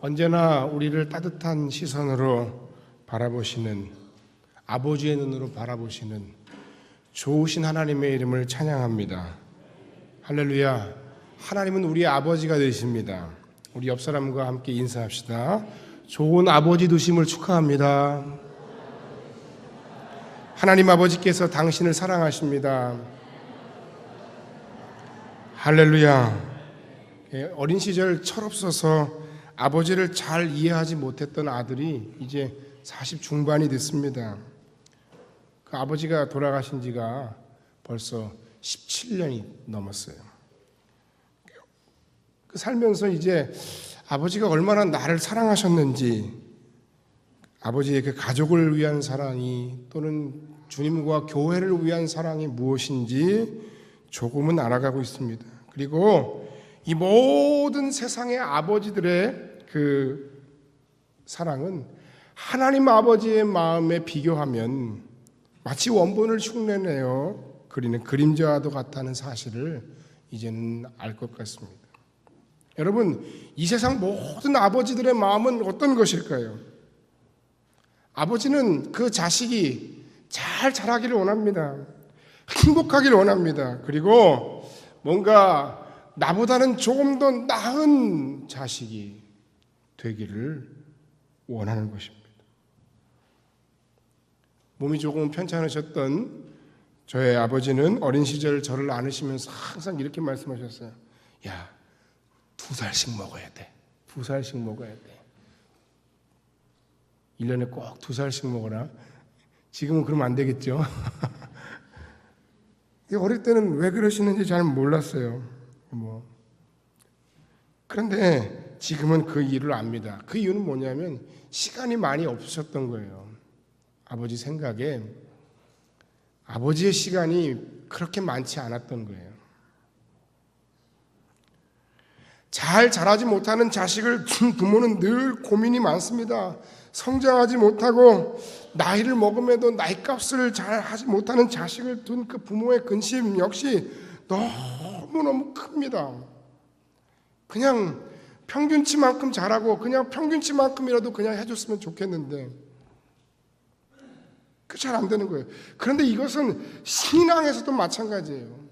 언제나 우리를 따뜻한 시선으로 바라보시는, 아버지의 눈으로 바라보시는 좋으신 하나님의 이름을 찬양합니다. 할렐루야. 하나님은 우리의 아버지가 되십니다. 우리 옆 사람과 함께 인사합시다. 좋은 아버지 되심을 축하합니다. 하나님 아버지께서 당신을 사랑하십니다. 할렐루야. 어린 시절 철없어서 아버지를 잘 이해하지 못했던 아들이 이제 40 중반이 됐습니다. 그 아버지가 돌아가신 지가 벌써 17년이 넘었어요. 그 살면서 이제 아버지가 얼마나 나를 사랑하셨는지, 아버지의 그 가족을 위한 사랑이 또는 주님과 교회를 위한 사랑이 무엇인지 조금은 알아가고 있습니다. 그리고 이 모든 세상의 아버지들의 그 사랑은 하나님 아버지의 마음에 비교하면 마치 원본을 흉내내어 그리는 그림자와도 같다는 사실을 이제는 알 것 같습니다. 여러분, 이 세상 모든 아버지들의 마음은 어떤 것일까요? 아버지는 그 자식이 잘 자라기를 원합니다. 행복하기를 원합니다. 그리고 뭔가 나보다는 조금 더 나은 자식이 되기를 원하는 것입니다. 몸이 조금 편찮으셨던 저의 아버지는 어린 시절 저를 안으시면서 항상 이렇게 말씀하셨어요. 야, 2살씩 먹어야 돼. 2살씩 먹어야 돼. 1년에 꼭 2살씩 먹어라. 지금은 그러면 안 되겠죠. 어릴 때는 왜 그러시는지 잘 몰랐어요. 그런데 지금은 그 이유를 압니다. 그 이유는 뭐냐면 시간이 많이 없으셨던 거예요. 아버지 생각에 아버지의 시간이 그렇게 많지 않았던 거예요. 잘 자라지 못하는 자식을 둔 부모는 늘 고민이 많습니다. 성장하지 못하고 나이를 먹음에도 나이값을 잘 하지 못하는 자식을 둔 그 부모의 근심 역시 너무너무 큽니다. 그냥 평균치만큼 잘하고 그냥 평균치만큼이라도 그냥 해줬으면 좋겠는데 그 잘 안 되는 거예요. 그런데 이것은 신앙에서도 마찬가지예요.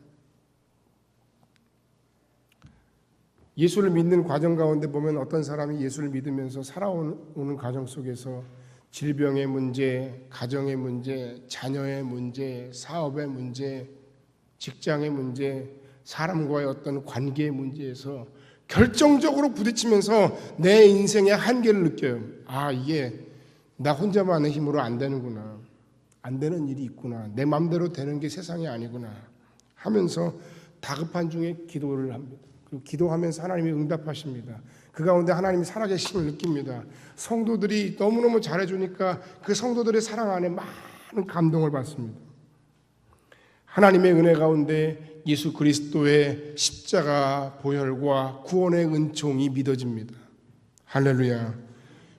예수를 믿는 과정 가운데 보면 어떤 사람이 예수를 믿으면서 살아오는 과정 속에서 질병의 문제, 가정의 문제, 자녀의 문제, 사업의 문제, 직장의 문제, 사람과의 어떤 관계의 문제에서 결정적으로 부딪히면서 내 인생의 한계를 느껴요. 아, 이게 나 혼자만의 힘으로 안 되는구나. 안 되는 일이 있구나. 내 마음대로 되는 게 세상이 아니구나 하면서 다급한 중에 기도를 합니다. 그리고 기도하면서 하나님이 응답하십니다. 그 가운데 하나님이 살아계심을 느낍니다. 성도들이 너무너무 잘해주니까 그 성도들의 사랑 안에 많은 감동을 받습니다. 하나님의 은혜 가운데 예수 그리스도의 십자가 보혈과 구원의 은총이 믿어집니다. 할렐루야.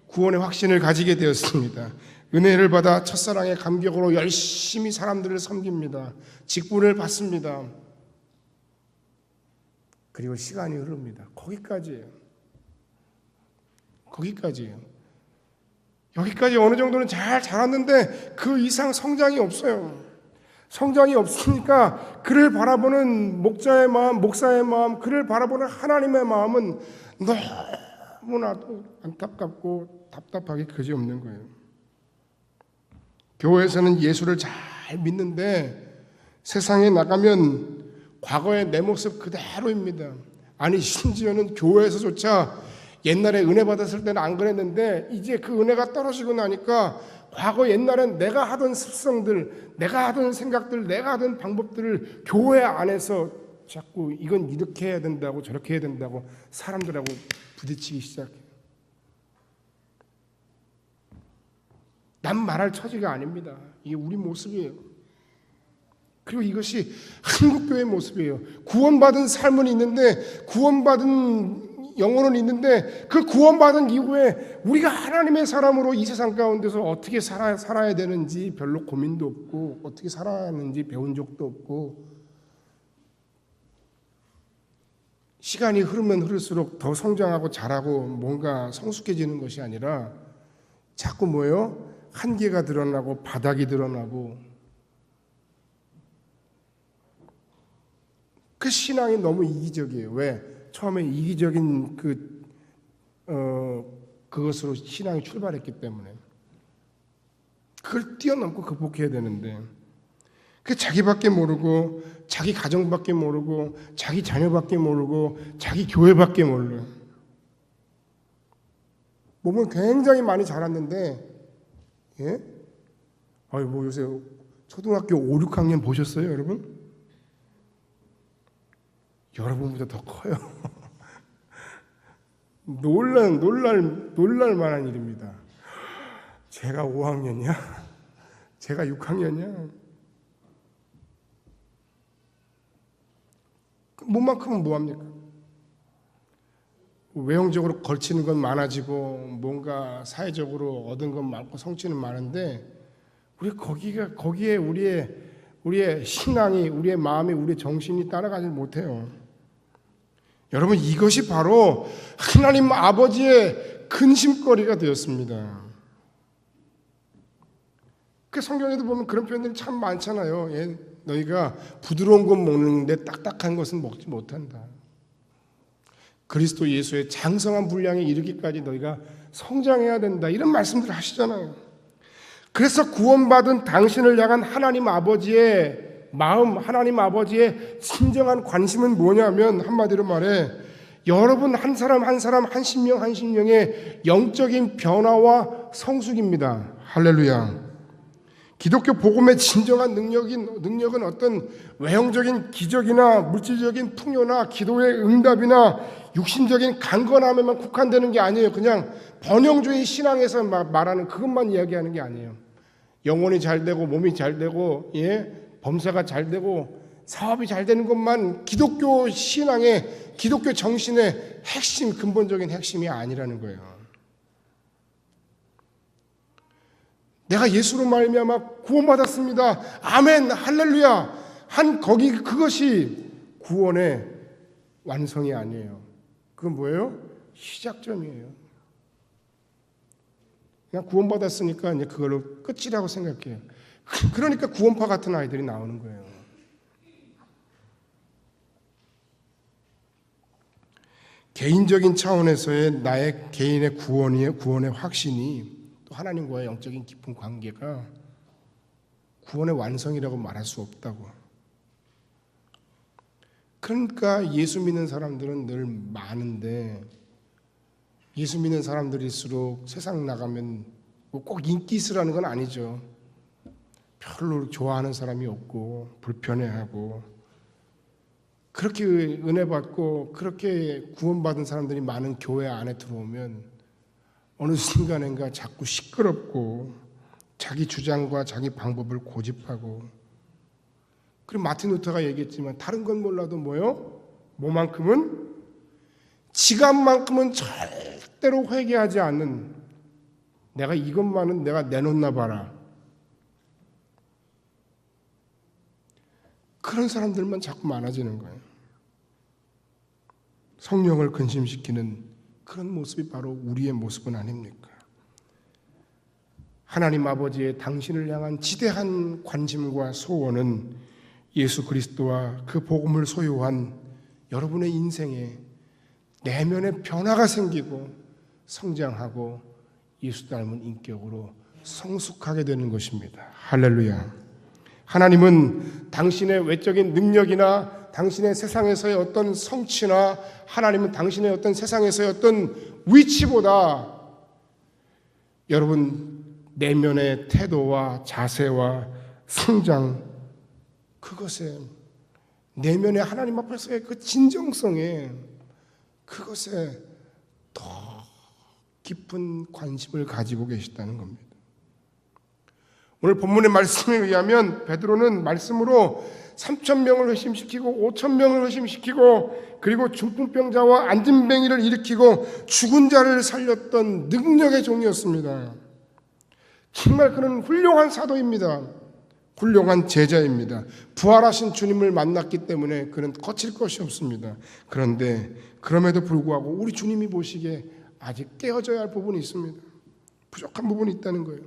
구원의 확신을 가지게 되었습니다. 은혜를 받아 첫사랑의 감격으로 열심히 사람들을 섬깁니다. 직분을 받습니다. 그리고 시간이 흐릅니다. 거기까지예요. 여기까지 어느 정도는 잘 자랐는데 그 이상 성장이 없어요. 성장이 없으니까 그를 바라보는 목자의 마음, 목사의 마음, 그를 바라보는 하나님의 마음은 너무나도 안타깝고 답답하게 그지없는 거예요. 교회에서는 예수를 잘 믿는데 세상에 나가면 과거의 내 모습 그대로입니다. 아니, 심지어는 교회에서조차 옛날에 은혜 받았을 때는 안 그랬는데 이제 그 은혜가 떨어지고 나니까 과거 옛날엔 내가 하던 습성들, 내가 하던 생각들, 내가 하던 방법들을 교회 안에서 자꾸 이건 이렇게 해야 된다고 저렇게 해야 된다고 사람들하고 부딪히기 시작해요. 남 말할 처지가 아닙니다. 이게 우리 모습이에요. 그리고 이것이 한국교회의 모습이에요. 구원받은 삶은 있는데, 구원받은 영혼은 있는데, 그 구원받은 이후에 우리가 하나님의 사람으로 이 세상 가운데서 어떻게 살아야 되는지 별로 고민도 없고, 어떻게 살아야 하는지 배운 적도 없고, 시간이 흐르면 흐를수록 더 성장하고 자라고 뭔가 성숙해지는 것이 아니라 자꾸 뭐예요? 한계가 드러나고 바닥이 드러나고 그 신앙이 너무 이기적이에요. 왜? 처음에 이기적인 그것으로 신앙이 출발했기 때문에 그걸 뛰어넘고 극복해야 되는데 그 자기밖에 모르고 자기 가정밖에 모르고 자기 자녀밖에 모르고 자기 교회밖에 몰라요. 몸은 굉장히 많이 자랐는데 예? 뭐 요새 초등학교 5, 6학년 보셨어요, 여러분? 여러분보다 더 커요. 놀랄 만한 일입니다. 제가 5학년이야? 제가 6학년이야? 몸만큼은 뭐합니까? 외형적으로 걸치는 건 많아지고 뭔가 사회적으로 얻은 건 많고 성취는 많은데 우리 거기에 우리의 신앙이, 우리의 마음이, 우리의 정신이 따라가지 못해요. 여러분, 이것이 바로 하나님 아버지의 근심거리가 되었습니다. 그 성경에도 보면 그런 표현들이 참 많잖아요. 예, 너희가 부드러운 것 먹는데 딱딱한 것은 먹지 못한다. 그리스도 예수의 장성한 분량에 이르기까지 너희가 성장해야 된다. 이런 말씀들을 하시잖아요. 그래서 구원받은 당신을 향한 하나님 아버지의 마음, 하나님 아버지의 진정한 관심은 뭐냐면 한마디로 말해 여러분 한 사람 한 심령의 영적인 변화와 성숙입니다. 할렐루야. 기독교 복음의 진정한 능력은 어떤 외형적인 기적이나 물질적인 풍요나 기도의 응답이나 육신적인 강건함에만 국한되는 게 아니에요. 그냥 번영주의 신앙에서 말하는 그것만 이야기하는 게 아니에요. 영혼이 잘 되고 몸이 잘 되고 범사가 잘 되고 사업이 잘 되는 것만 기독교 신앙의 기독교 정신의 핵심, 근본적인 핵심이 아니라는 거예요. 내가 예수로 말미암아 구원받았습니다. 아멘, 할렐루야. 그것이 구원의 완성이 아니에요. 그건 뭐예요? 시작점이에요. 그냥 구원받았으니까 이제 그걸로 끝이라고 생각해요. 그러니까 구원파 같은 아이들이 나오는 거예요. 개인적인 차원에서의 나의 개인의 구원의 확신이 또 하나님과의 영적인 깊은 관계가 구원의 완성이라고 말할 수 없다고. 그러니까 예수 믿는 사람들은 늘 많은데 예수 믿는 사람들일수록 세상 나가면 꼭 인기 있으라는 건 아니죠. 별로 좋아하는 사람이 없고 불편해하고 그렇게 은혜 받고 그렇게 구원받은 사람들이 많은 교회 안에 들어오면 어느 순간인가 자꾸 시끄럽고 자기 주장과 자기 방법을 고집하고 그리고 마틴 루터가 얘기했지만 다른 건 몰라도 뭐요? 뭐만큼은 지갑만큼은 절대로 회개하지 않는 내가 이것만은 내가 내놓나 봐라. 그런 사람들만 자꾸 많아지는 거예요. 성령을 근심시키는 그런 모습이 바로 우리의 모습은 아닙니까? 하나님 아버지의 당신을 향한 지대한 관심과 소원은 예수 그리스도와 그 복음을 소유한 여러분의 인생에 내면의 변화가 생기고 성장하고 예수 닮은 인격으로 성숙하게 되는 것입니다. 할렐루야. 하나님은 당신의 외적인 능력이나 당신의 세상에서의 어떤 성취나 하나님은 당신의 어떤 세상에서의 어떤 위치보다 여러분 내면의 태도와 자세와 성장 그것에 내면의 하나님 앞에서의 그 진정성에 그것에 더 깊은 관심을 가지고 계시다는 겁니다. 오늘 본문의 말씀에 의하면 베드로는 말씀으로 3,000명을 회심시키고 5,000명을 회심시키고 그리고 중풍병자와 안진뱅이를 일으키고 죽은 자를 살렸던 능력의 종이었습니다. 정말 그는 훌륭한 사도입니다. 훌륭한 제자입니다. 부활하신 주님을 만났기 때문에 그는 거칠 것이 없습니다. 그런데 그럼에도 불구하고 우리 주님이 보시기에 아직 깨어져야 할 부분이 있습니다. 부족한 부분이 있다는 거예요.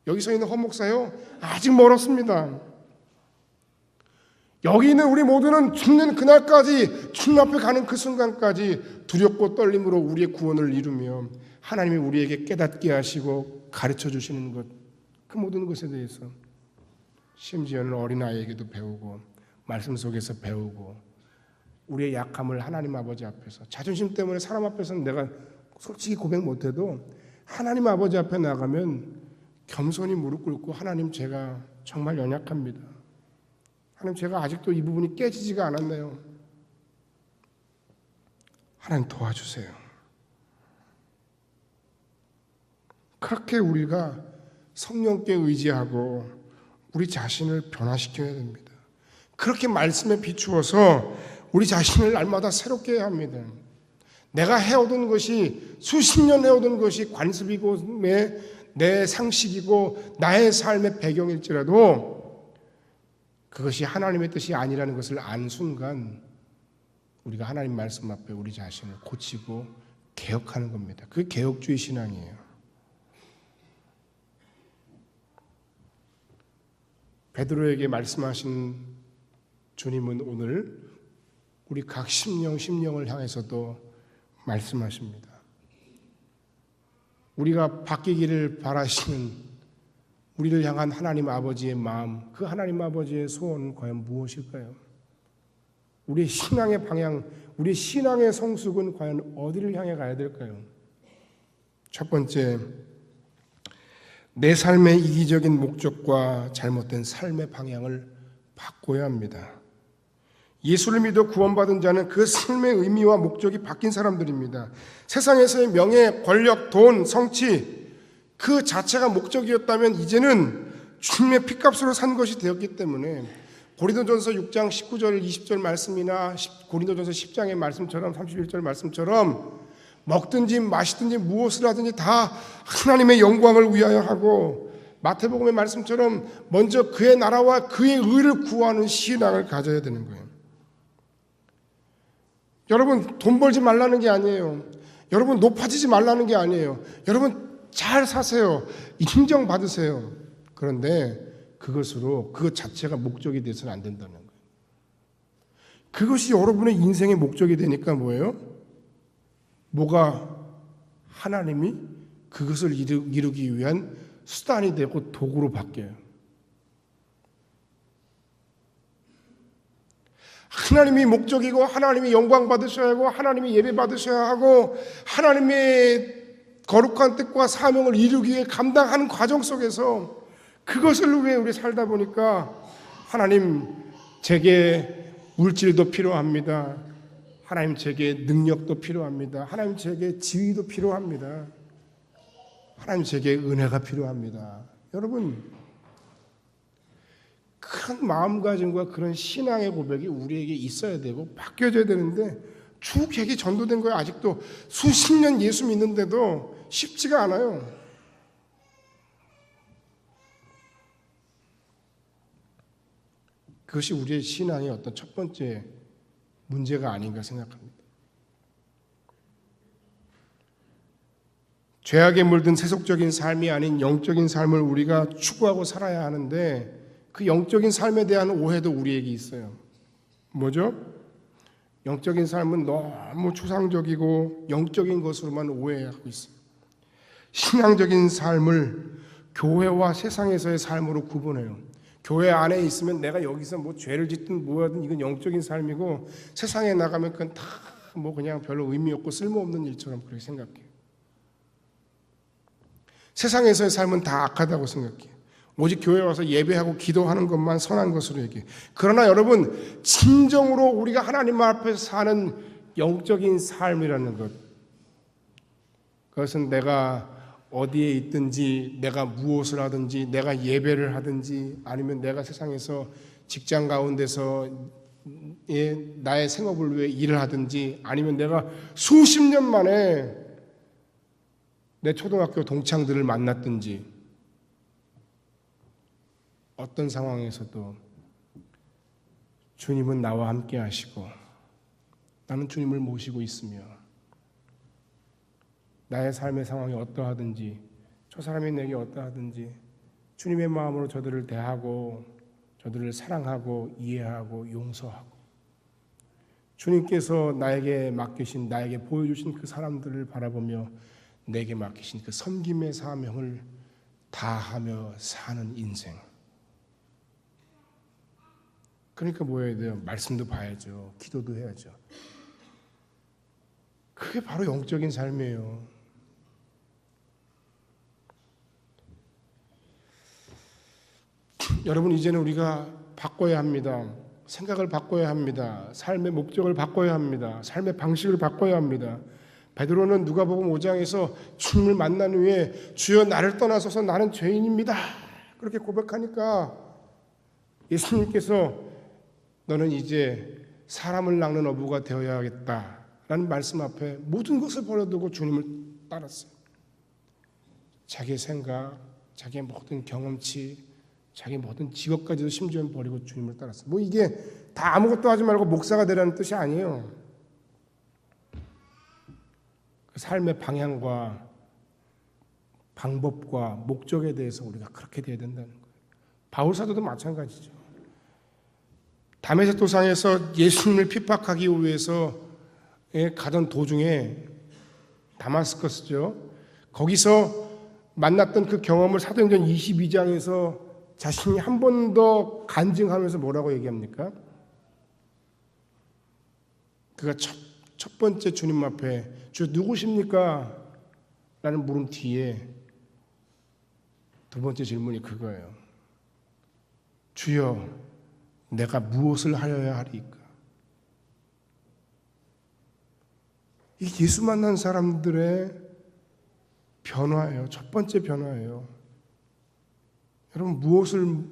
여기서 있는 헌 목사요, 아직 멀었습니다. 여기 있는 우리 모두는 죽는 그날까지, 주님 앞에 가는 그 순간까지 두렵고 떨림으로 우리의 구원을 이루며 하나님이 우리에게 깨닫게 하시고 가르쳐 주시는 것, 그 모든 것에 대해서 심지어는 어린아이에게도 배우고 말씀 속에서 배우고 우리의 약함을 하나님 아버지 앞에서, 자존심 때문에 사람 앞에서는 내가 솔직히 고백 못해도 하나님 아버지 앞에 나가면 겸손히 무릎 꿇고 하나님, 제가 정말 연약합니다. 하나님, 제가 아직도 이 부분이 깨지지가 않았네요. 하나님 도와주세요. 그렇게 우리가 성령께 의지하고 우리 자신을 변화시켜야 됩니다. 그렇게 말씀에 비추어서 우리 자신을 날마다 새롭게 해야 합니다. 내가 해오던 것이, 수십 년 해오던 것이 관습이고 내 상식이고 나의 삶의 배경일지라도 그것이 하나님의 뜻이 아니라는 것을 안 순간 우리가 하나님 말씀 앞에 우리 자신을 고치고 개혁하는 겁니다. 그게 개혁주의 신앙이에요. 베드로에게 말씀하신 주님은 오늘 우리 각 심령을 향해서도 말씀하십니다. 우리가 바뀌기를 바라시는 우리를 향한 하나님 아버지의 마음, 그 하나님 아버지의 소원은 과연 무엇일까요? 우리의 신앙의 방향, 우리의 신앙의 성숙은 과연 어디를 향해 가야 될까요? 첫 번째, 내 삶의 이기적인 목적과 잘못된 삶의 방향을 바꿔야 합니다. 예수를 믿어 구원받은 자는 그 삶의 의미와 목적이 바뀐 사람들입니다. 세상에서의 명예, 권력, 돈, 성취, 그 자체가 목적이었다면 이제는 주님의 피값으로 산 것이 되었기 때문에 고린도전서 6장 19절 20절 말씀이나 고린도전서 10장의 말씀처럼 31절 말씀처럼 먹든지 마시든지 무엇을 하든지 다 하나님의 영광을 위하여 하고 마태복음의 말씀처럼 먼저 그의 나라와 그의 의를 구하는 신앙을 가져야 되는 거예요. 여러분, 돈 벌지 말라는 게 아니에요. 여러분, 높아지지 말라는 게 아니에요. 여러분, 잘 사세요. 인정받으세요. 그런데 그것으로 그것 자체가 목적이 돼서는 안 된다는 거예요. 그것이 여러분의 인생의 목적이 되니까 뭐예요? 뭐가 하나님이 그것을 이루기 위한 수단이 되고 도구로 바뀌어요. 하나님이 목적이고 하나님이 영광 받으셔야 하고 하나님이 예배 받으셔야 하고 하나님의 거룩한 뜻과 사명을 이루기 위해 감당하는 과정 속에서 그것을 위해 우리 살다 보니까 하나님, 제게 물질도 필요합니다. 하나님, 제게 능력도 필요합니다. 하나님, 제게 지위도 필요합니다. 하나님, 제게 은혜가 필요합니다. 여러분, 그런 마음가짐과 그런 신앙의 고백이 우리에게 있어야 되고 바뀌어져야 되는데 쭉 계기 전도된 거예요. 아직도 수십 년 예수 믿는데도 쉽지가 않아요. 그것이 우리의 신앙의 어떤 첫 번째 문제가 아닌가 생각합니다. 죄악에 물든 세속적인 삶이 아닌 영적인 삶을 우리가 추구하고 살아야 하는데 그 영적인 삶에 대한 오해도 우리에게 있어요. 뭐죠? 영적인 삶은 너무 추상적이고 영적인 것으로만 오해하고 있어요. 신앙적인 삶을 교회와 세상에서의 삶으로 구분해요. 교회 안에 있으면 내가 여기서 뭐 죄를 짓든 뭐하든 이건 영적인 삶이고 세상에 나가면 그건 다 뭐 그냥 별로 의미 없고 쓸모없는 일처럼 그렇게 생각해요. 세상에서의 삶은 다 악하다고 생각해요. 오직 교회에 와서 예배하고 기도하는 것만 선한 것으로 얘기해요. 그러나 여러분, 진정으로 우리가 하나님 앞에서 사는 영적인 삶이라는 것, 그것은 내가 어디에 있든지 내가 무엇을 하든지 내가 예배를 하든지 아니면 내가 세상에서 직장 가운데서 나의 생업을 위해 일을 하든지 아니면 내가 수십 년 만에 내 초등학교 동창들을 만났든지 어떤 상황에서도 주님은 나와 함께 하시고 나는 주님을 모시고 있으며 나의 삶의 상황이 어떠하든지 저 사람이 내게 어떠하든지 주님의 마음으로 저들을 대하고 저들을 사랑하고 이해하고 용서하고 주님께서 나에게 맡기신 나에게 보여주신 그 사람들을 바라보며 내게 맡기신 그 섬김의 사명을 다하며 사는 인생. 그러니까 뭐 해야 돼요? 말씀도 봐야죠. 기도도 해야죠. 그게 바로 영적인 삶이에요. 여러분, 이제는 우리가 바꿔야 합니다. 생각을 바꿔야 합니다. 삶의 목적을 바꿔야 합니다. 삶의 방식을 바꿔야 합니다. 베드로는 누가복음 5장에서 주님을 만난 후에 주여 나를 떠나소서 나는 죄인입니다. 그렇게 고백하니까 예수님께서 너는 이제 사람을 낚는 어부가 되어야겠다라는 말씀 앞에 모든 것을 버려두고 주님을 따랐어요. 자기의 생각, 자기의 모든 경험치, 자기 모든 직업까지도 심지어 버리고 주님을 따랐어요. 뭐 이게 다 아무것도 하지 말고 목사가 되라는 뜻이 아니에요. 그 삶의 방향과 방법과 목적에 대해서 우리가 그렇게 돼야 된다는 거예요. 바울 사도도 마찬가지죠. 다메섹 도상에서 예수님을 핍박하기 위해서 가던 도중에 다마스커스죠. 거기서 만났던 그 경험을 사도행전 22장에서 자신이 한 번 더 간증하면서 뭐라고 얘기합니까? 그가 첫 번째 주님 앞에 주 누구십니까? 라는 물음 뒤에 두 번째 질문이 그거예요. 주여 내가 무엇을 하여야 하리까? 이 예수 만난 사람들의 변화예요. 첫 번째 변화예요. 여러분 무엇을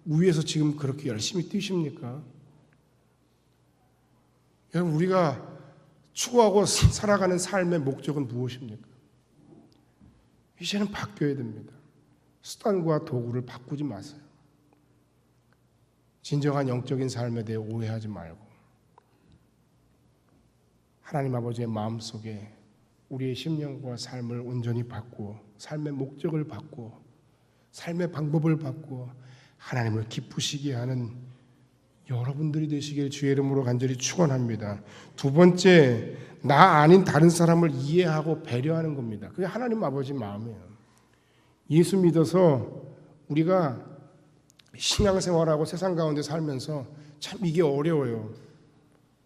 위해서 지금 그렇게 열심히 뛰십니까? 여러분 우리가 추구하고 살아가는 삶의 목적은 무엇입니까? 이제는 바뀌어야 됩니다. 수단과 도구를 바꾸지 마세요. 진정한 영적인 삶에 대해 오해하지 말고 하나님 아버지의 마음속에 우리의 심령과 삶을 온전히 바꾸어 삶의 목적을 바꾸어 삶의 방법을 바꾸어 하나님을 기쁘시게 하는 여러분들이 되시길 주의 이름으로 간절히 축원합니다. 두 번째, 나 아닌 다른 사람을 이해하고 배려하는 겁니다. 그게 하나님 아버지 마음이에요. 예수 믿어서 우리가 신앙생활하고 세상 가운데 살면서 참 이게 어려워요.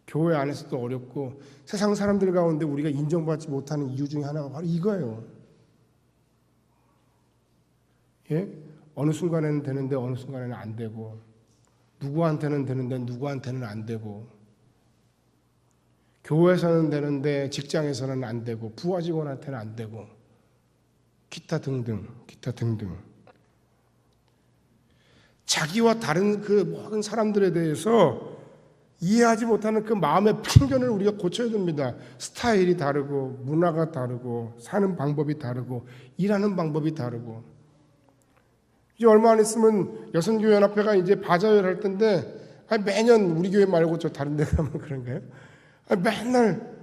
교회 안에서도 어렵고 세상 사람들 가운데 우리가 인정받지 못하는 이유 중에 하나가 바로 이거예요. 예? 어느 순간에는 되는데 어느 순간에는 안 되고 누구한테는 되는데 누구한테는 안 되고 교회에서는 되는데 직장에서는 안 되고 부하 직원한테는 안 되고 기타 등등 자기와 다른 그 모든 사람들에 대해서 이해하지 못하는 그 마음의 편견을 우리가 고쳐야 됩니다. 스타일이 다르고 문화가 다르고 사는 방법이 다르고 일하는 방법이 다르고 이제 얼마 안 있으면 여성교회연합회가 이제 바자회를 할 텐데 매년 우리 교회 말고 저 다른 데 가면 그런가요? 맨날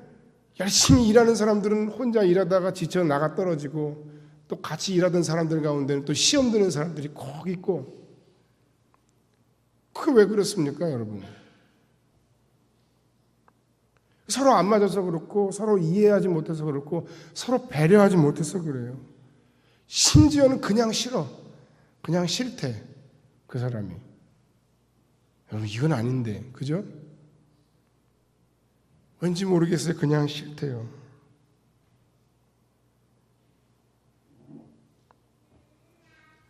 열심히 일하는 사람들은 혼자 일하다가 지쳐 나가 떨어지고 또 같이 일하던 사람들 가운데는 또 시험 드는 사람들이 꼭 있고 그게 왜 그렇습니까 여러분? 서로 안 맞아서 그렇고 서로 이해하지 못해서 그렇고 서로 배려하지 못해서 그래요. 심지어는 그냥 싫어. 그냥 싫대. 그 사람이. 여러분 이건 아닌데. 그죠? 왠지 모르겠어요. 그냥 싫대요.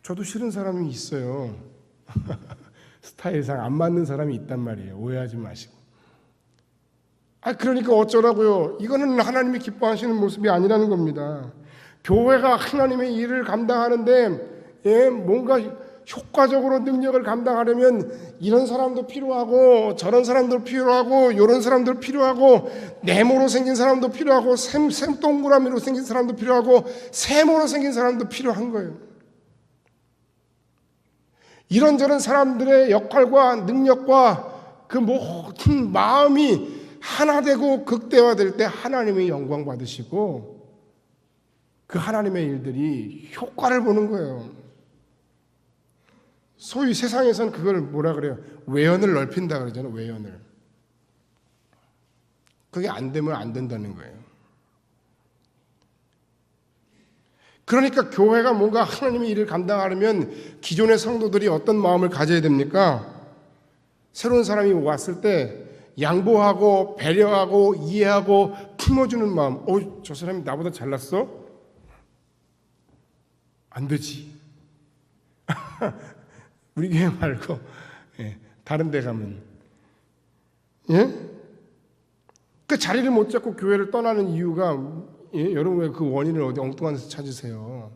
저도 싫은 사람이 있어요. 스타일상 안 맞는 사람이 있단 말이에요. 오해하지 마시고. 그러니까 어쩌라고요? 이거는 하나님이 기뻐하시는 모습이 아니라는 겁니다. 교회가 하나님의 일을 감당하는데 뭔가 효과적으로 능력을 감당하려면 이런 사람도 필요하고 저런 사람도 필요하고 이런 사람도 필요하고 네모로 생긴 사람도 필요하고 동그라미로 생긴 사람도 필요하고 세모로 생긴 사람도 필요한 거예요. 이런저런 사람들의 역할과 능력과 그 모든 마음이 하나 되고 극대화될 때 하나님의 영광 받으시고 그 하나님의 일들이 효과를 보는 거예요. 소위 세상에서는 그걸 뭐라 그래요? 외연을 넓힌다 그러잖아요. 외연을. 그게 안 되면 안 된다는 거예요. 그러니까 교회가 뭔가 하나님의 일을 감당하려면 기존의 성도들이 어떤 마음을 가져야 됩니까? 새로운 사람이 왔을 때 양보하고 배려하고 이해하고 품어주는 마음. 저 사람이 나보다 잘났어? 안 되지. 우리 교회 말고 다른 데 가면. 예? 그 자리를 못 잡고 교회를 떠나는 이유가 여러분 왜 그 원인을 어디 엉뚱한 데서 찾으세요?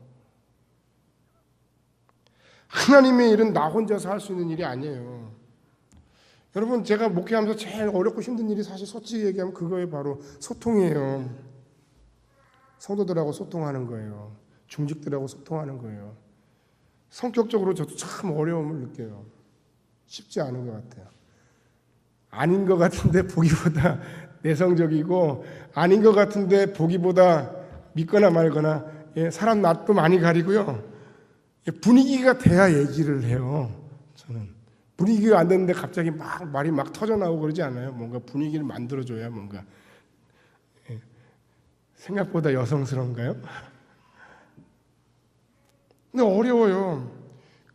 하나님의 일은 나 혼자서 할 수 있는 일이 아니에요. 여러분 제가 목회하면서 제일 어렵고 힘든 일이 사실 솔직히 얘기하면 그거에 바로 소통이에요. 성도들하고 소통하는 거예요. 중직들하고 소통하는 거예요. 성격적으로 저도 참 어려움을 느껴요. 쉽지 않은 것 같아요. 아닌 것 같은데 보기보다 내성적이고 아닌 것 같은데 보기보다 믿거나 말거나 사람 낯도 많이 가리고요. 분위기가 돼야 얘기를 해요. 저는 분위기가 안 되는데 갑자기 막 말이 막 터져나오고 그러지 않아요. 뭔가 분위기를 만들어줘야 뭔가 생각보다 여성스러운가요? 근데 어려워요.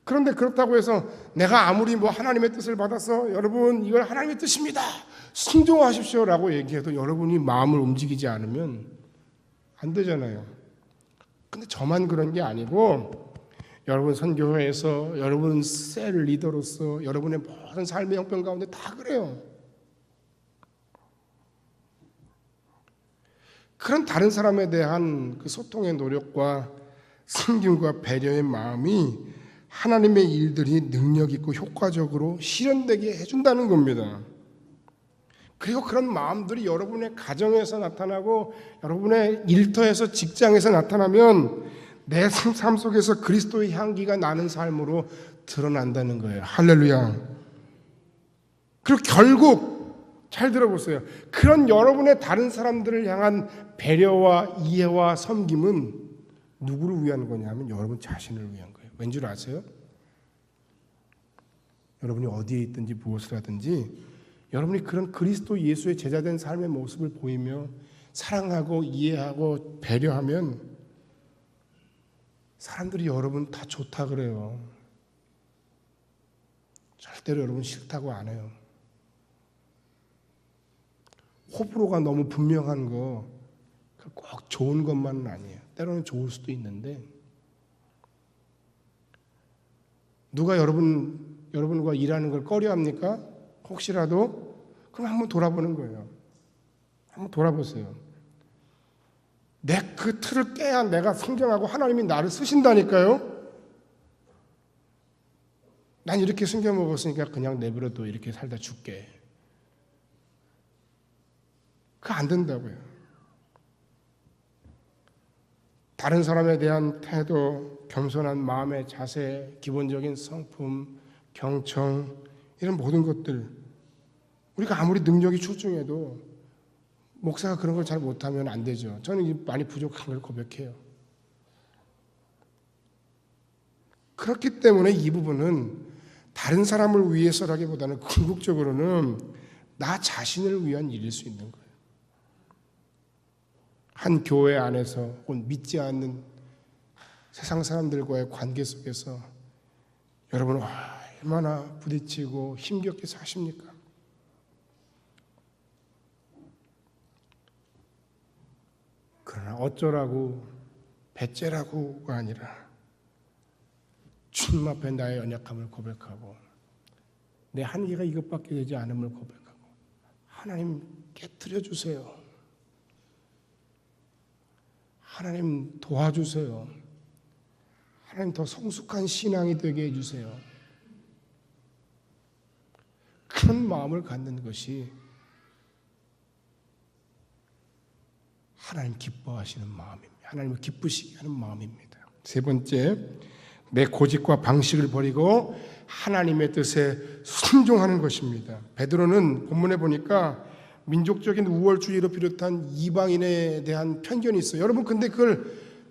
그런데 그렇다고 해서 내가 아무리 뭐 하나님의 뜻을 받아서 여러분 이걸 하나님의 뜻입니다. 순종하십시오라고 얘기해도 여러분이 마음을 움직이지 않으면 안 되잖아요. 근데 저만 그런 게 아니고 여러분 선교회에서 여러분 셀 리더로서 여러분의 모든 삶의 형편 가운데 다 그래요. 그런 다른 사람에 대한 그 소통의 노력과 섬김과 배려의 마음이 하나님의 일들이 능력 있고 효과적으로 실현되게 해준다는 겁니다. 그리고 그런 마음들이 여러분의 가정에서 나타나고 여러분의 일터에서 직장에서 나타나면 내 삶 속에서 그리스도의 향기가 나는 삶으로 드러난다는 거예요. 할렐루야. 그리고 결국 잘 들어보세요. 그런 여러분의 다른 사람들을 향한 배려와 이해와 섬김은 누구를 위한 거냐면 여러분 자신을 위한 거예요. 왠 줄 아세요? 여러분이 어디에 있든지 무엇을 하든지 여러분이 그런 그리스도 예수의 제자된 삶의 모습을 보이며 사랑하고 이해하고 배려하면 사람들이 여러분 다 좋다 그래요. 절대로 여러분 싫다고 안 해요. 호불호가 너무 분명한 거 꼭 좋은 것만은 아니에요. 때로는 좋을 수도 있는데 누가 여러분과 일하는 걸 꺼려합니까? 혹시라도? 그럼 한번 돌아보는 거예요. 한번 돌아보세요. 내 그 틀을 깨야 내가 성장하고 하나님이 나를 쓰신다니까요. 난 이렇게 숨겨 먹었으니까 그냥 내버려둬 이렇게 살다 죽게. 그거 안 된다고요. 다른 사람에 대한 태도, 겸손한 마음의 자세, 기본적인 성품, 경청 이런 모든 것들 우리가 아무리 능력이 출중해도 목사가 그런 걸 잘 못하면 안 되죠. 저는 많이 부족한 걸 고백해요. 그렇기 때문에 이 부분은 다른 사람을 위해서라기보다는 궁극적으로는 나 자신을 위한 일일 수 있는 거예요. 한 교회 안에서 혹은 믿지 않는 세상 사람들과의 관계 속에서 여러분은 얼마나 부딪히고 힘겹게 사십니까? 그러나 어쩌라고 배째라고가 아니라 주님 앞에 나의 연약함을 고백하고 내 한계가 이것밖에 되지 않음을 고백하고 하나님 깨트려 주세요. 하나님 도와주세요. 하나님 더 성숙한 신앙이 되게 해주세요. 그런 마음을 갖는 것이 하나님 기뻐하시는 마음입니다. 하나님을 기쁘시게 하는 마음입니다. 세 번째, 내 고집과 방식을 버리고 하나님의 뜻에 순종하는 것입니다. 베드로는 본문에 보니까 민족적인 우월주의로 비롯한 이방인에 대한 편견이 있어요. 여러분 근데 그걸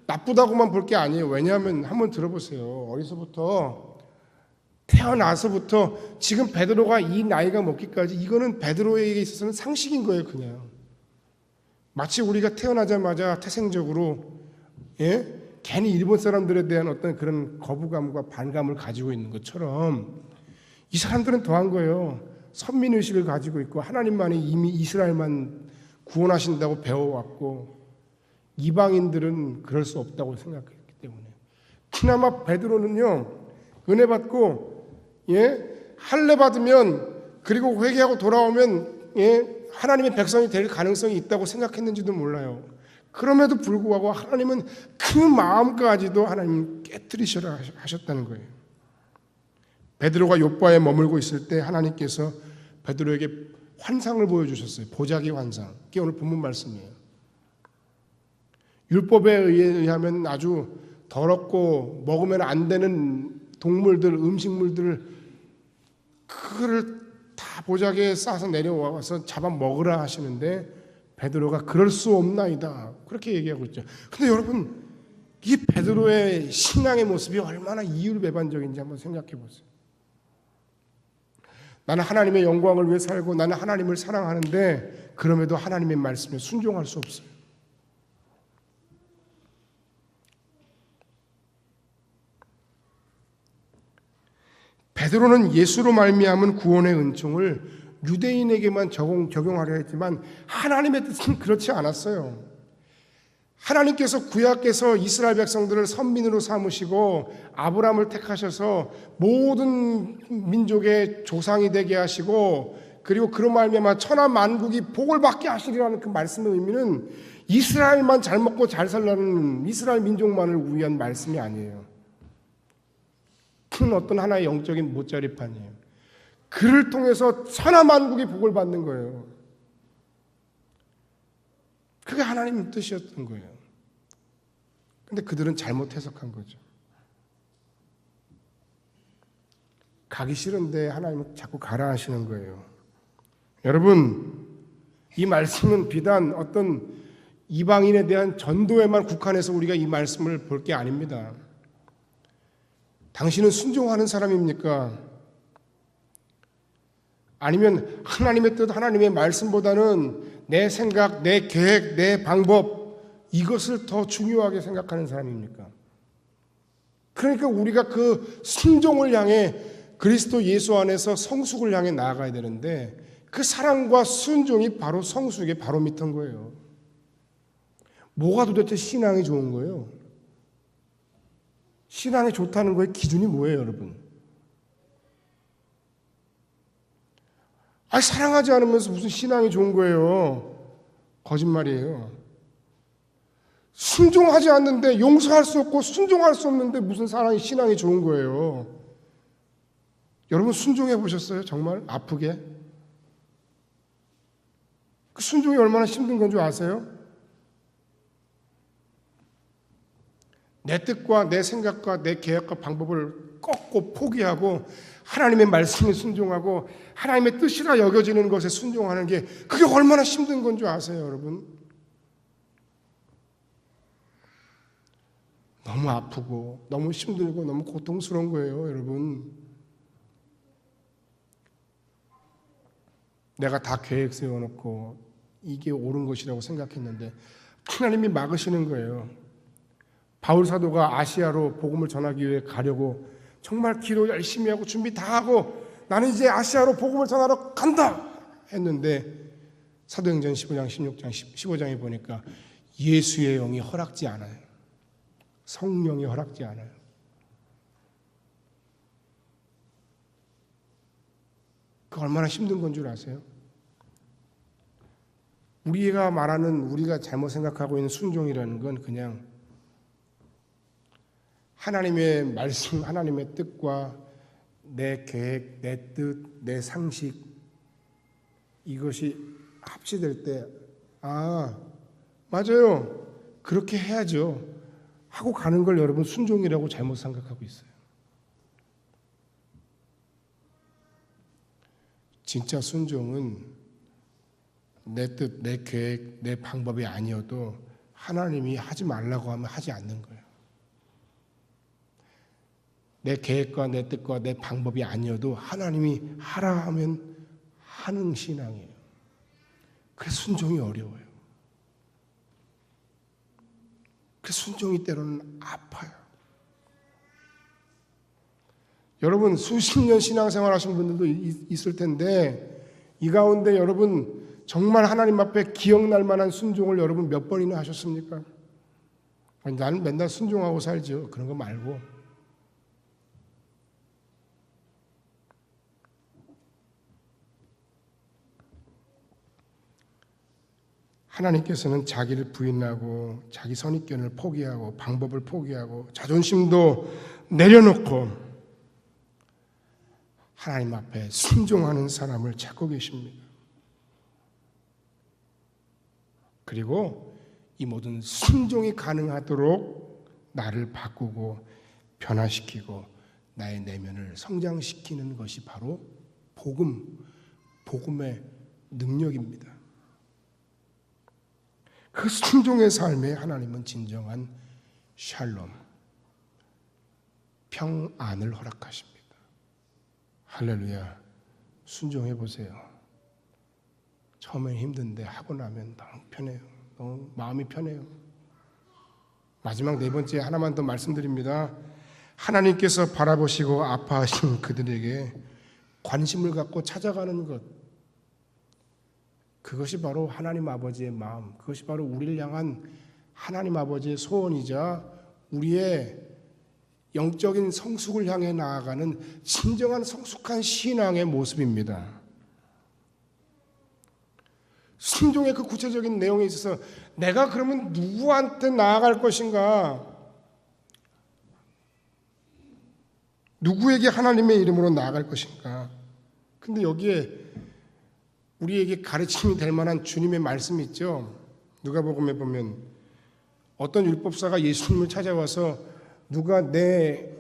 나쁘다고만 볼 게 아니에요. 왜냐하면 한번 들어보세요. 어디서부터 태어나서부터 지금 베드로가 이 나이가 먹기까지 이거는 베드로에게 있어서는 상식인 거예요. 그냥 마치 우리가 태어나자마자 태생적으로 괜히 일본 사람들에 대한 어떤 그런 거부감과 반감을 가지고 있는 것처럼 이 사람들은 더한 거예요. 선민의식을 가지고 있고 하나님만이 이미 이스라엘만 구원하신다고 배워왔고 이방인들은 그럴 수 없다고 생각했기 때문에 그나마 베드로는요 은혜 받고 할례 받으면 그리고 회개하고 돌아오면 하나님의 백성이 될 가능성이 있다고 생각했는지도 몰라요. 그럼에도 불구하고 하나님은 그 마음까지도 하나님 깨뜨리셔라 하셨다는 거예요. 베드로가 욥바에 머물고 있을 때 하나님께서 베드로에게 환상을 보여주셨어요. 보자기 환상. 그게 오늘 본문 말씀이에요. 율법에 의하면 아주 더럽고 먹으면 안 되는 동물들, 음식물들을 그거를 다 보자기에 싸서 내려와서 잡아 먹으라 하시는데 베드로가 그럴 수 없나이다 그렇게 얘기하고 있죠. 근데 여러분 이 베드로의 신앙의 모습이 얼마나 이율배반적인지 한번 생각해 보세요. 나는 하나님의 영광을 위해 살고 나는 하나님을 사랑하는데 그럼에도 하나님의 말씀에 순종할 수 없어요. 베드로는 예수로 말미암은 구원의 은총을 유대인에게만 적용하려 했지만 하나님의 뜻은 그렇지 않았어요. 하나님께서 구약에서 이스라엘 백성들을 선민으로 삼으시고 아브라함을 택하셔서 모든 민족의 조상이 되게 하시고 그리고 그로 말미암아 천하 만국이 복을 받게 하시리라는 그 말씀의 의미는 이스라엘만 잘 먹고 잘 살라는 이스라엘 민족만을 위한 말씀이 아니에요. 큰 어떤 하나의 영적인 못자리판이에요. 그를 통해서 천하 만국이 복을 받는 거예요. 그게 하나님의 뜻이었던 거예요. 근데 그들은 잘못 해석한 거죠. 가기 싫은데 하나님은 자꾸 가라 하시는 거예요. 여러분, 이 말씀은 비단 어떤 이방인에 대한 전도에만 국한해서 우리가 이 말씀을 볼 게 아닙니다. 당신은 순종하는 사람입니까? 아니면 하나님의 뜻, 하나님의 말씀보다는 내 생각, 내 계획, 내 방법 이것을 더 중요하게 생각하는 사람입니까? 그러니까 우리가 그 순종을 향해 그리스도 예수 안에서 성숙을 향해 나아가야 되는데 그 사랑과 순종이 바로 성숙의 바로미터인 거예요. 뭐가 도대체 신앙이 좋은 거예요? 신앙이 좋다는 거의 기준이 뭐예요, 여러분? 사랑하지 않으면서 무슨 신앙이 좋은 거예요? 거짓말이에요. 순종하지 않는데 용서할 수 없고 순종할 수 없는데 무슨 신앙이 좋은 거예요? 여러분 순종해 보셨어요? 정말 아프게? 그 순종이 얼마나 힘든 건 줄 아세요? 내 뜻과 내 생각과 내 계획과 방법을 꺾고 포기하고 하나님의 말씀에 순종하고 하나님의 뜻이라 여겨지는 것에 순종하는 게 그게 얼마나 힘든 건 줄 아세요, 여러분? 너무 아프고 너무 힘들고 너무 고통스러운 거예요, 여러분. 내가 다 계획 세워놓고 이게 옳은 것이라고 생각했는데 하나님이 막으시는 거예요. 바울 사도가 아시아로 복음을 전하기 위해 가려고 정말 기도 열심히 하고 준비 다 하고 나는 이제 아시아로 복음을 전하러 간다 했는데 사도행전 15장 16장 15장에 보니까 예수의 영이 허락지 않아요. 성령이 허락지 않아요. 그 얼마나 힘든 건 줄 아세요? 우리가 말하는 우리가 잘못 생각하고 있는 순종이라는 건 그냥 하나님의 말씀, 하나님의 뜻과 내 계획, 내 뜻, 내 상식 이것이 합치될 때 맞아요. 그렇게 해야죠. 하고 가는 걸 여러분 순종이라고 잘못 생각하고 있어요. 진짜 순종은 내 뜻, 내 계획, 내 방법이 아니어도 하나님이 하지 말라고 하면 하지 않는 거예요. 내 계획과 내 뜻과 내 방법이 아니어도 하나님이 하라 하면 하는 신앙이에요. 그래서 순종이 어려워요. 그래서 순종이 때로는 아파요. 여러분 수십 년 신앙생활 하신 분들도 있을 텐데 이 가운데 여러분 정말 하나님 앞에 기억날 만한 순종을 여러분 몇 번이나 하셨습니까? 아니, 나는 맨날 순종하고 살죠. 그런 거 말고 하나님께서는 자기를 부인하고 자기 선입견을 포기하고 방법을 포기하고 자존심도 내려놓고 하나님 앞에 순종하는 사람을 찾고 계십니다. 그리고 이 모든 순종이 가능하도록 나를 바꾸고 변화시키고 나의 내면을 성장시키는 것이 바로 복음의 능력입니다. 그 순종의 삶에 하나님은 진정한 샬롬, 평안을 허락하십니다. 할렐루야. 순종해 보세요. 처음엔 힘든데 하고 나면 너무 편해요. 너무 마음이 편해요. 마지막 네 번째 하나만 더 말씀드립니다. 하나님께서 바라보시고 아파하신 그들에게 관심을 갖고 찾아가는 것, 그것이 바로 하나님 아버지의 마음, 그것이 바로 우리를 향한 하나님 아버지의 소원이자 우리의 영적인 성숙을 향해 나아가는 진정한 성숙한 신앙의 모습입니다. 순종의 그 구체적인 내용에 있어서 내가 그러면 누구한테 나아갈 것인가? 누구에게 하나님의 이름으로 나아갈 것인가? 근데 여기에 우리에게 가르침이 될 만한 주님의 말씀이 있죠. 누가복음에 보면 어떤 율법사가 예수님을 찾아와서 누가 내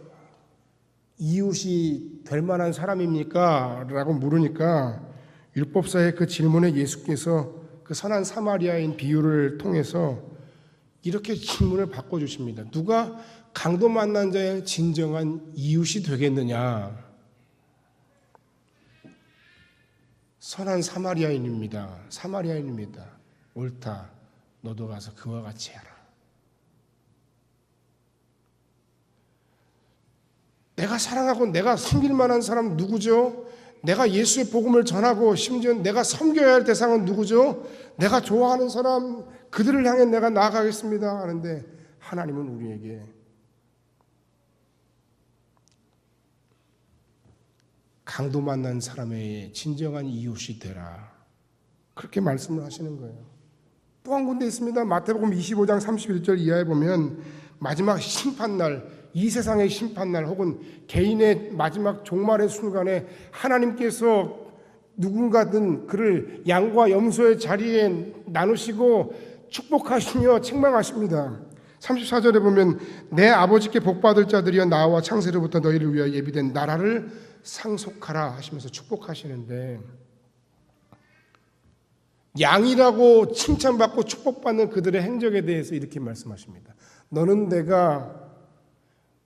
이웃이 될 만한 사람입니까? 라고 물으니까 율법사의 그 질문에 예수께서 그 선한 사마리아인 비유를 통해서 이렇게 질문을 바꿔주십니다. 누가 강도 만난 자의 진정한 이웃이 되겠느냐? 선한 사마리아인입니다. 옳다. 너도 가서 그와 같이 해라. 내가 사랑하고 내가 섬길 만한 사람 누구죠? 내가 예수의 복음을 전하고 심지어 내가 섬겨야 할 대상은 누구죠? 내가 좋아하는 사람, 그들을 향해 내가 나아가겠습니다 하는데 하나님은 우리에게 강도 만난 사람의 진정한 이웃이 되라, 그렇게 말씀을 하시는 거예요. 또 한 군데 있습니다. 마태복음 25장 31절 이하에 보면 마지막 심판날, 이 세상의 심판날 혹은 개인의 마지막 종말의 순간에 하나님께서 누군가든 그를 양과 염소의 자리에 나누시고 축복하시며 책망하십니다. 34절에 보면 내 아버지께 복받을 자들이여 나와 창세로부터 너희를 위하여 예비된 나라를 상속하라 하시면서 축복하시는데, 양이라고 칭찬받고 축복받는 그들의 행적에 대해서 이렇게 말씀하십니다. 너는 내가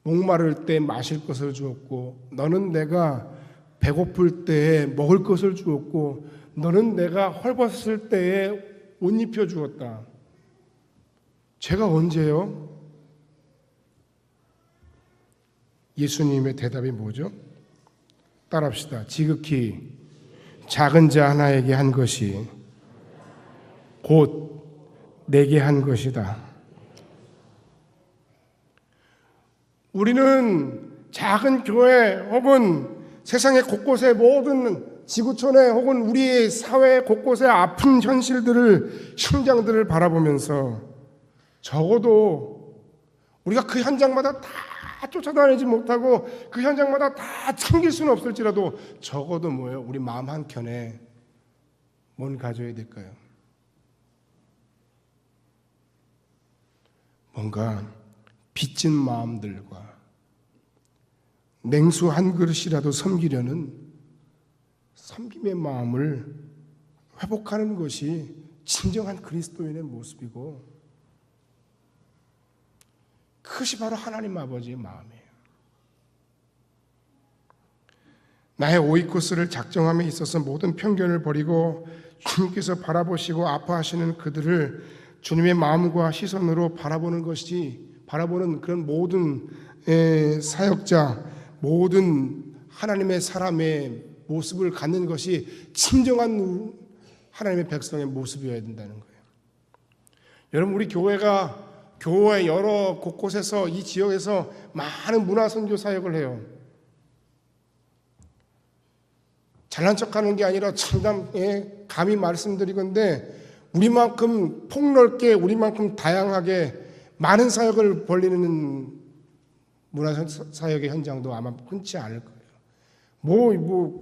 목마를 때 마실 것을 주었고, 너는 내가 배고플 때에 먹을 것을 주었고, 너는 내가 헐벗을 때에 옷 입혀 주었다. 제가 언제요? 예수님의 대답이 뭐죠? 따라합시다. 지극히 작은 자 하나에게 한 것이 곧 내게 한 것이다. 우리는 작은 교회 혹은 세상의 곳곳의 모든 지구촌에 혹은 우리의 사회 곳곳의 아픈 현실들을, 심장들을 바라보면서 적어도 우리가 그 현장마다 다 쫓아다니지 못하고 그 현장마다 다 챙길 수는 없을지라도 적어도 뭐예요? 우리 마음 한켠에 뭔 가져야 될까요? 뭔가 빚진 마음들과 냉수 한 그릇이라도 섬기려는 섬김의 마음을 회복하는 것이 진정한 그리스도인의 모습이고, 그것이 바로 하나님 아버지의 마음이에요. 나의 오이코스를 작정함에 있어서 모든 편견을 버리고 주님께서 바라보시고 아파하시는 그들을 주님의 마음과 시선으로 바라보는 그런 모든 사역자, 모든 하나님의 사람의 모습을 갖는 것이 진정한 하나님의 백성의 모습이어야 된다는 거예요. 여러분, 우리 교회 여러 곳곳에서, 이 지역에서 많은 문화선교 사역을 해요. 잘난 척하는 게 아니라 정당에 감히 말씀드리건대, 우리만큼 폭넓게, 우리만큼 다양하게 많은 사역을 벌리는 문화사역의 현장도 아마 흔치 않을 거예요.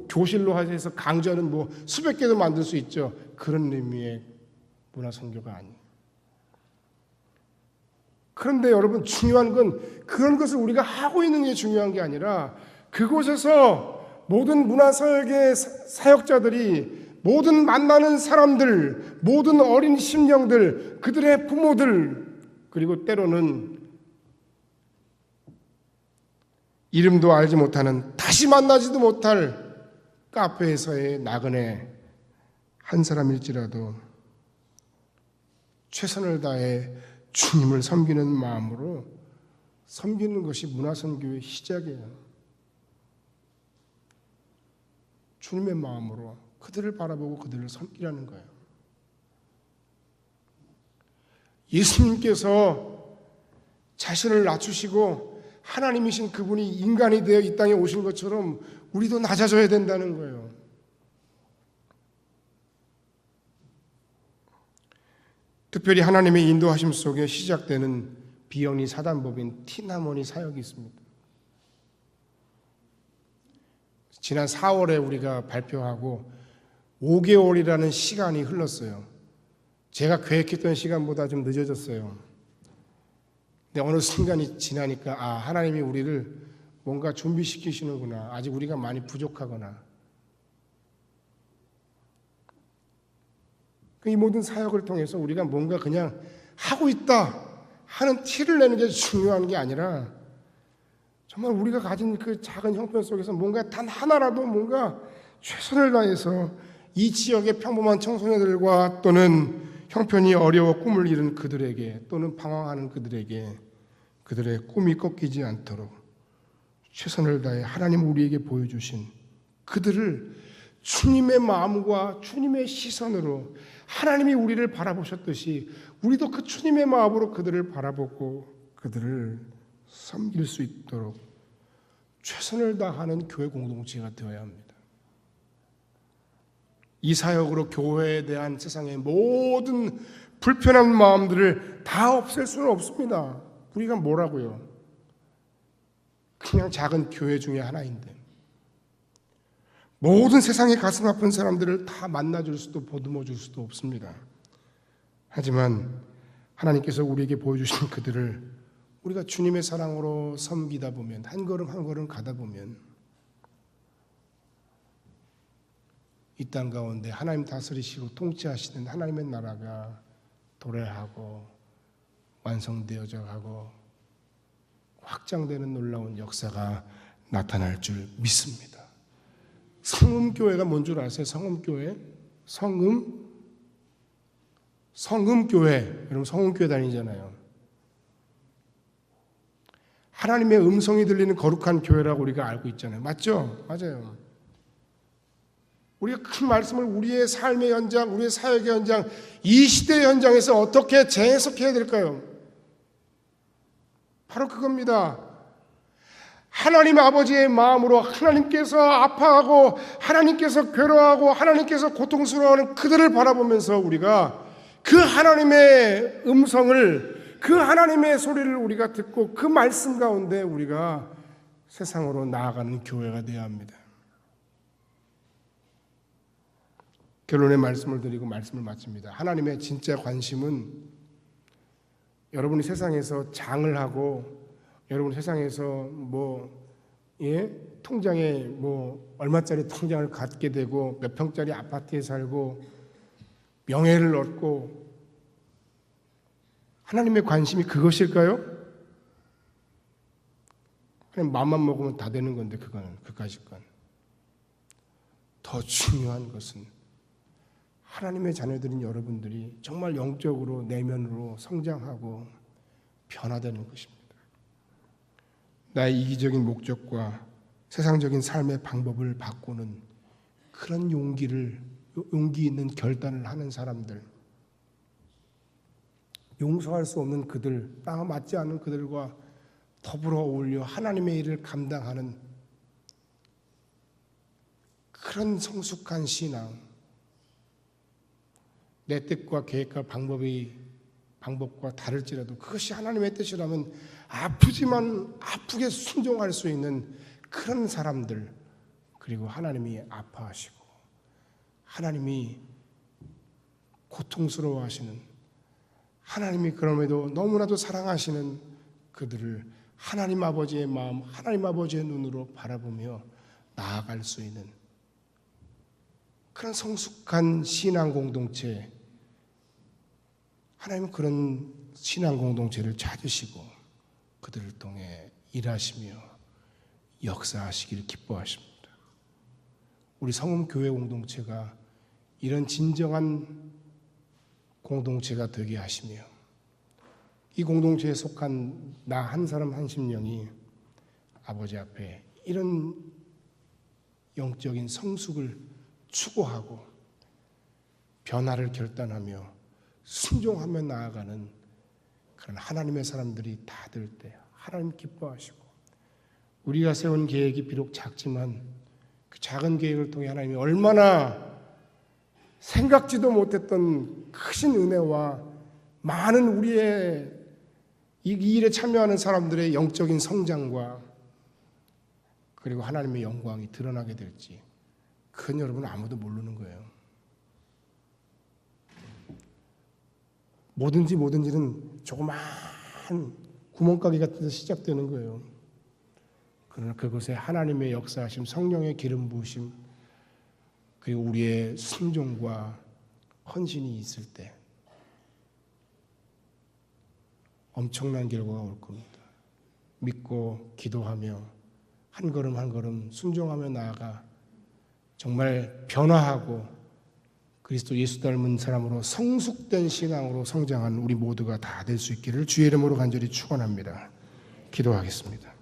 교실로 해서 강좌는 수백 개도 만들 수 있죠. 그런 의미의 문화선교가 아니에요. 그런데 여러분, 중요한 건 그런 것을 우리가 하고 있는 게 중요한 게 아니라, 그곳에서 모든 문화사역의 사역자들이, 모든 만나는 사람들, 모든 어린 심령들, 그들의 부모들, 그리고 때로는 이름도 알지 못하는, 다시 만나지도 못할 카페에서의 나그네 한 사람일지라도 최선을 다해 주님을 섬기는 마음으로 섬기는 것이 문화선교의 시작이에요. 주님의 마음으로 그들을 바라보고 그들을 섬기라는 거예요. 예수님께서 자신을 낮추시고 하나님이신 그분이 인간이 되어 이 땅에 오신 것처럼 우리도 낮아져야 된다는 거예요. 특별히 하나님의 인도하심 속에 시작되는 비영리 사단법인 티나머니 사역이 있습니다. 지난 4월에 우리가 발표하고 5개월이라는 시간이 흘렀어요. 제가 계획했던 시간보다 좀 늦어졌어요. 근데 어느 순간이 지나니까 하나님이 우리를 뭔가 준비시키시는구나. 아직 우리가 많이 부족하거나. 이 모든 사역을 통해서 우리가 뭔가 그냥 하고 있다 하는 티를 내는 게 중요한 게 아니라, 정말 우리가 가진 그 작은 형편 속에서 뭔가 단 하나라도 뭔가 최선을 다해서 이 지역의 평범한 청소년들과, 또는 형편이 어려워 꿈을 잃은 그들에게, 또는 방황하는 그들에게 그들의 꿈이 꺾이지 않도록 최선을 다해 하나님 우리에게 보여주신 그들을 주님의 마음과 주님의 시선으로, 하나님이 우리를 바라보셨듯이 우리도 그 주님의 마음으로 그들을 바라보고 그들을 섬길 수 있도록 최선을 다하는 교회 공동체가 되어야 합니다. 이 사역으로 교회에 대한 세상의 모든 불편한 마음들을 다 없앨 수는 없습니다. 우리가 뭐라고요? 그냥 작은 교회 중에 하나인데 모든 세상의 가슴 아픈 사람들을 다 만나줄 수도 보듬어줄 수도 없습니다. 하지만 하나님께서 우리에게 보여주신 그들을 우리가 주님의 사랑으로 섬기다 보면, 한 걸음 한 걸음 가다 보면 이 땅 가운데 하나님 다스리시고 통치하시는 하나님의 나라가 도래하고 완성되어져 가고 확장되는 놀라운 역사가 나타날 줄 믿습니다. 성음교회가 뭔 줄 아세요? 성음교회? 성음교회. 여러분 성음교회 다니잖아요. 하나님의 음성이 들리는 거룩한 교회라고 우리가 알고 있잖아요. 맞죠? 맞아요. 우리가 큰 말씀을 우리의 삶의 현장, 우리의 사역의 현장, 이 시대의 현장에서 어떻게 재해석해야 될까요? 바로 그겁니다. 하나님 아버지의 마음으로 하나님께서 아파하고 하나님께서 괴로워하고 하나님께서 고통스러워하는 그들을 바라보면서 우리가 그 하나님의 음성을, 그 하나님의 소리를 우리가 듣고 그 말씀 가운데 우리가 세상으로 나아가는 교회가 되어야 합니다. 결론의 말씀을 드리고 말씀을 마칩니다. 하나님의 진짜 관심은 여러분이 세상에서 장을 하고 여러분 세상에서 통장에 얼마짜리 통장을 갖게 되고 몇 평짜리 아파트에 살고 명예를 얻고 하나님의 관심이 그것일까요? 그냥 마음만 먹으면 다 되는 건데 그거는 그까짓 건. 더 중요한 것은 하나님의 자녀들인 여러분들이 정말 영적으로 내면으로 성장하고 변화되는 것입니다. 나의 이기적인 목적과 세상적인 삶의 방법을 바꾸는 그런 용기 있는 결단을 하는 사람들, 용서할 수 없는 그들, 나와 맞지 않는 그들과 더불어 어울려 하나님의 일을 감당하는 그런 성숙한 신앙, 내 뜻과 계획과 방법과 다를지라도 그것이 하나님의 뜻이라면 아프게 순종할 수 있는 그런 사람들, 그리고 하나님이 아파하시고 하나님이 고통스러워하시는, 하나님이 그럼에도 너무나도 사랑하시는 그들을 하나님 아버지의 마음, 하나님 아버지의 눈으로 바라보며 나아갈 수 있는 그런 성숙한 신앙 공동체, 하나님은 그런 신앙 공동체를 찾으시고 그들을 통해 일하시며 역사하시기를 기뻐하십니다. 우리 성음교회 공동체가 이런 진정한 공동체가 되게 하시며 이 공동체에 속한 나 한 사람 한 심령이 아버지 앞에 이런 영적인 성숙을 추구하고 변화를 결단하며 순종하며 나아가는 그런 하나님의 사람들이 다 될 때 하나님 기뻐하시고, 우리가 세운 계획이 비록 작지만 그 작은 계획을 통해 하나님이 얼마나 생각지도 못했던 크신 은혜와 많은 우리의 이 일에 참여하는 사람들의 영적인 성장과 그리고 하나님의 영광이 드러나게 될지 그건 여러분 아무도 모르는 거예요. 뭐든지는 조그마한 구멍가게 같은 데서 시작되는 거예요. 그러나 그것에 하나님의 역사하심, 성령의 기름 부으심, 그리고 우리의 순종과 헌신이 있을 때 엄청난 결과가 올 겁니다. 믿고 기도하며 한 걸음 한 걸음 순종하며 나아가 정말 변화하고 그리스도 예수 닮은 사람으로 성숙된 신앙으로 성장한 우리 모두가 다 될 수 있기를 주의 이름으로 간절히 축원합니다. 기도하겠습니다.